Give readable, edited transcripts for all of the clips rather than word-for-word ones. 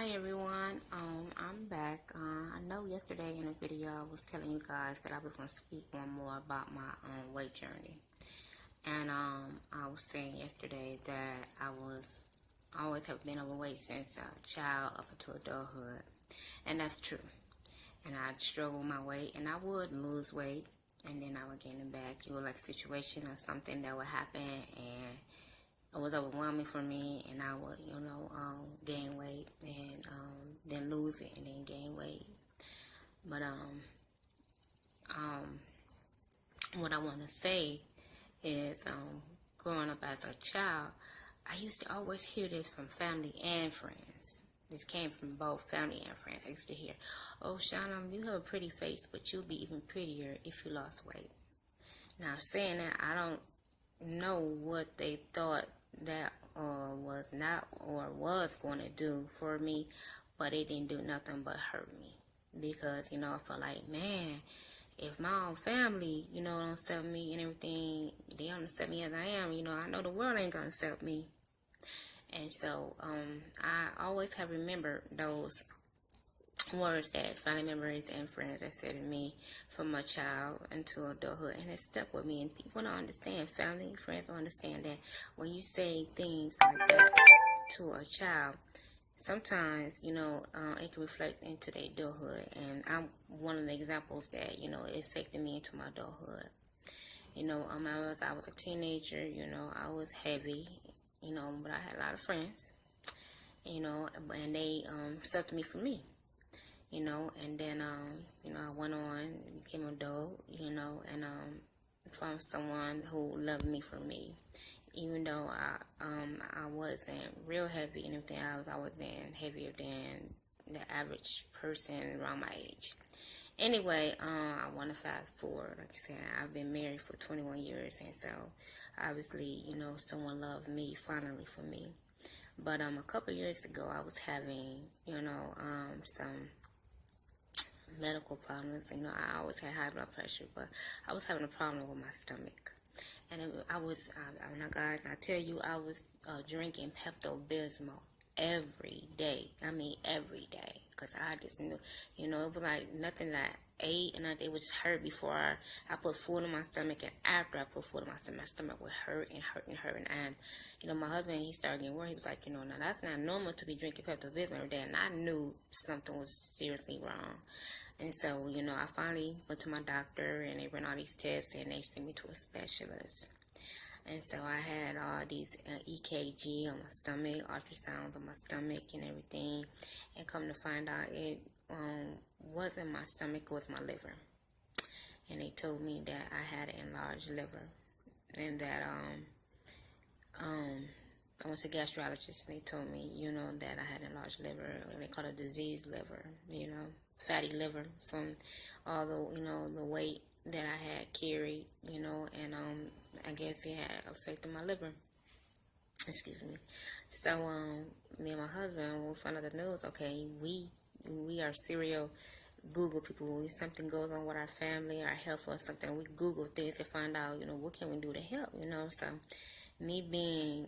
Hi everyone, I'm back. I know yesterday in a video I was telling you guys that I was going to speak on more about my weight journey. And I was saying yesterday that I always have been overweight since a child up into adulthood. And that's true. And I'd struggle with my weight and I would lose weight and then I would gain it back. It was like a situation or something that would happen and it was overwhelming for me, and I would, gain weight and then lose it and then gain weight. But what I want to say is, growing up as a child, I used to always hear this from family and friends. This came from both family and friends. I used to hear, "Oh, Shauna, you have a pretty face, but you'll be even prettier if you lost weight." Now, saying that, I don't know what they thought that was not or was going to do for me, but it didn't do nothing but hurt me because I felt like, man, if my own family don't accept me and everything, they don't accept me as I am, I know the world ain't gonna accept me. And so I always have remembered those words that family members and friends have said to me from a child into adulthood, and it stuck with me. And people don't understand, family and friends don't understand that when you say things like that to a child, sometimes it can reflect into their adulthood. And I'm one of the examples that it affected me into my adulthood. As I was a teenager, I was heavy, but I had a lot of friends, and they accepted me for me. And then, I went on, became an adult, and found someone who loved me for me. Even though I wasn't real heavy and everything, I was always been heavier than the average person around my age. Anyway, I want to fast forward. Like I said, I've been married for 21 years, and so obviously, someone loved me finally for me. But a couple years ago, I was having, some medical problems. I always had high blood pressure, but I was having a problem with my stomach. And guys, I tell you, I was drinking Pepto-Bismol every day. I mean, every day. Because I just knew, it was like nothing that I ate and it would just hurt before I put food in my stomach. And after I put food in my stomach would hurt and hurt and hurt. And, my husband, he started getting worried. He was like, now that's not normal to be drinking Pepto-Bismol every day. And I knew something was seriously wrong. And so, I finally went to my doctor and they ran all these tests and they sent me to a specialist. And so I had all these EKG on my stomach, ultrasounds on my stomach and everything. And come to find out, it wasn't my stomach, it was my liver. And they told me that I had an enlarged liver. And that I went to gastrologist and they told me, that I had an enlarged liver. They call it diseased liver, fatty liver from all the weight that I had carried, and I guess it had affected my liver. Excuse me. So me and my husband, we found out the news. Okay, we are serial Google people. When something goes on with our family, our health, or something, we Google things to find out, what can we do to help, So me being,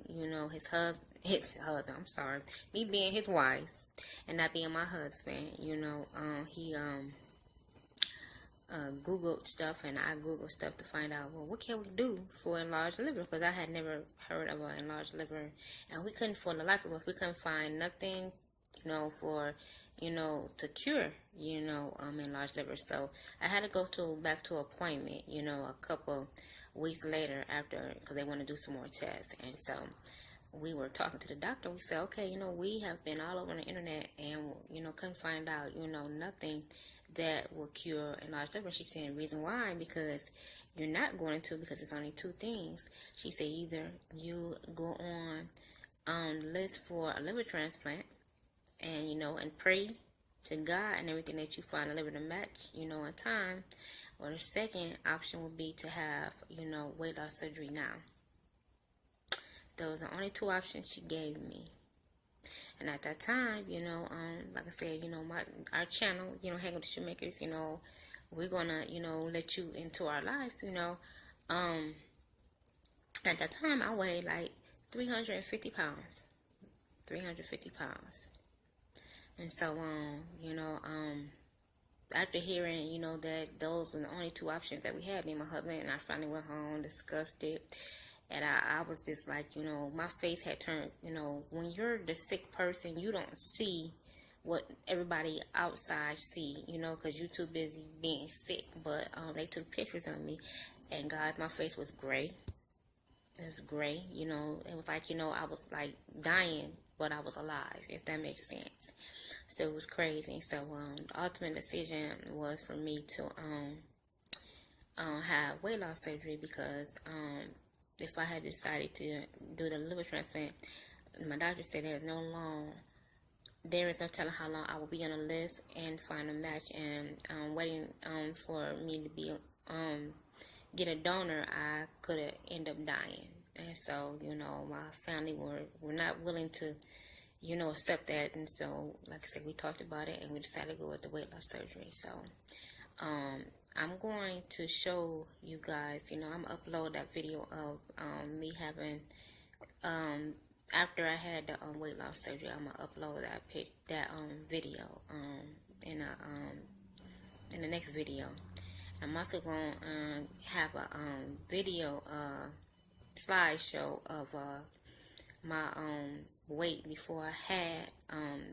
me being his wife and not being my husband, he Googled stuff and I Googled stuff to find out, well, what can we do for enlarged liver? Because I had never heard of an enlarged liver, and we couldn't, for the life of us, we couldn't find nothing, for, to cure, enlarged liver. So I had to go back to appointment, a couple weeks later after, because they want to do some more tests. And so we were talking to the doctor. We said, okay, we have been all over the internet and, couldn't find out, nothing that will cure enlarged liver. She said, reason why, because you're not going to, because it's only two things. She said, either you go on the list for a liver transplant and, and pray to God and everything that you find a liver to match, in time. Or the second option would be to have, weight loss surgery now. Those are the only two options she gave me. And at that time, like I said, our channel, Hang with the Shoemakers, we're gonna, let you into our life, At that time, I weighed like 350 pounds. 350 pounds. And so, after hearing, that those were the only two options that we had, me and my husband, and I finally went home, discussed it, and I was just like, my face had turned, when you're the sick person, you don't see what everybody outside see, because you're too busy being sick. But they took pictures of me, and guys, my face was gray. It was gray, it was like, I was like dying, but I was alive, if that makes sense. So it was crazy. So the ultimate decision was for me to have weight loss surgery, because if I had decided to do the liver transplant, my doctor said there is no telling how long I will be on a list and find a match, and waiting for me to be get a donor, I could have end up dying. And so, my family were not willing to, accept that. And so, like I said, we talked about it and we decided to go with the weight loss surgery. So, I'm going to show you guys, I'm going to upload that video of me having, after I had the weight loss surgery. I'm going to upload that video in the next video. I'm also going to have a video slideshow of my weight before I had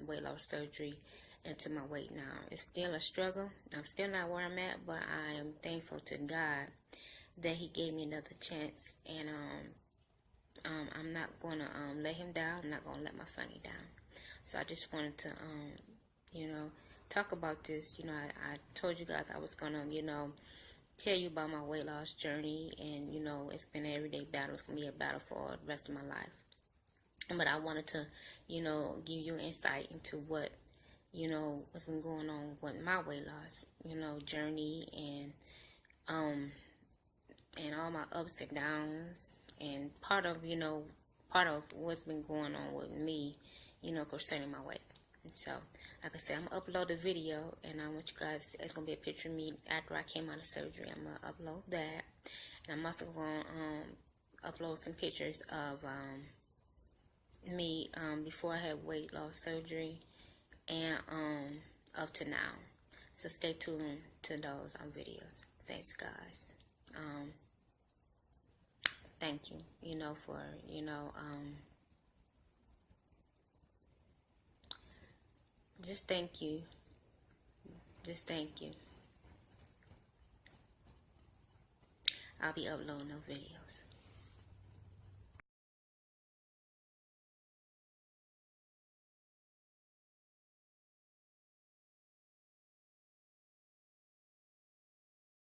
weight loss surgery into my weight now. It's still a struggle. I'm still not where I'm at, but I am thankful to God that He gave me another chance, and I'm not going to let Him down. I'm not going to let my family down. So I just wanted to, talk about this. I told you guys I was going to, tell you about my weight loss journey, and, it's been an everyday battle. It's going to be a battle for the rest of my life. But I wanted to, give you insight into what's been going on with my weight loss, journey, and all my ups and downs, and part of what's been going on with me, concerning my weight. And so, like I said, I'm going to upload the video, and I want you guys, it's going to be a picture of me after I came out of surgery. I'm going to upload that, and I'm also going to upload some pictures of me before I had weight loss surgery, and up to now. So stay tuned to those videos. Thanks, guys. Thank you, for, just thank you. Just thank you. I'll be uploading those videos.